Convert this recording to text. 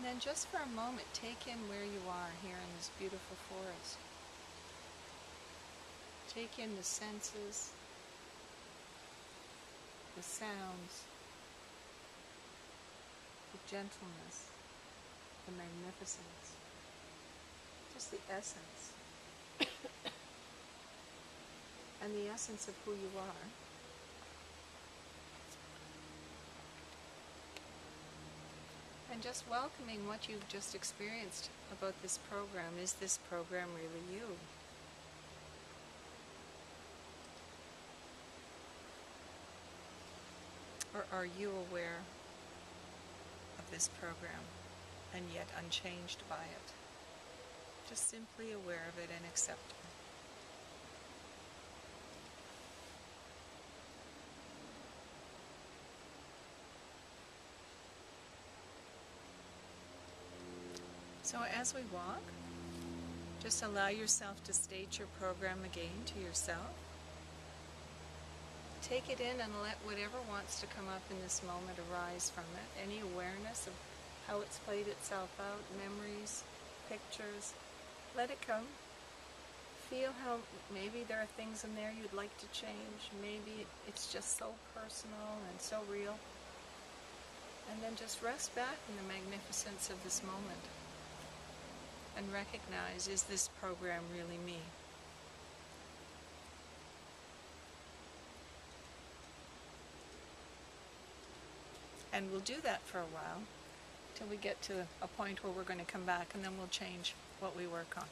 And then just for a moment, take in where you are here in this beautiful forest. Take in the senses, the sounds, the gentleness, the magnificence, just the essence. And the essence of who you are. And just welcoming what you've just experienced about this program. Is this program really you? Or are you aware of this program and yet unchanged by it? Just simply aware of it and accepting it. So as we walk, just allow yourself to state your program again to yourself. Take it in and let whatever wants to come up in this moment arise from it. Any awareness of how it's played itself out, memories, pictures, let it come. Feel how maybe there are things in there you'd like to change. Maybe it's just so personal and so real. And then just rest back in the magnificence of this moment. And recognize, is this program really me? And we'll do that for a while till we get to a point where we're going to come back, and then we'll change what we work on.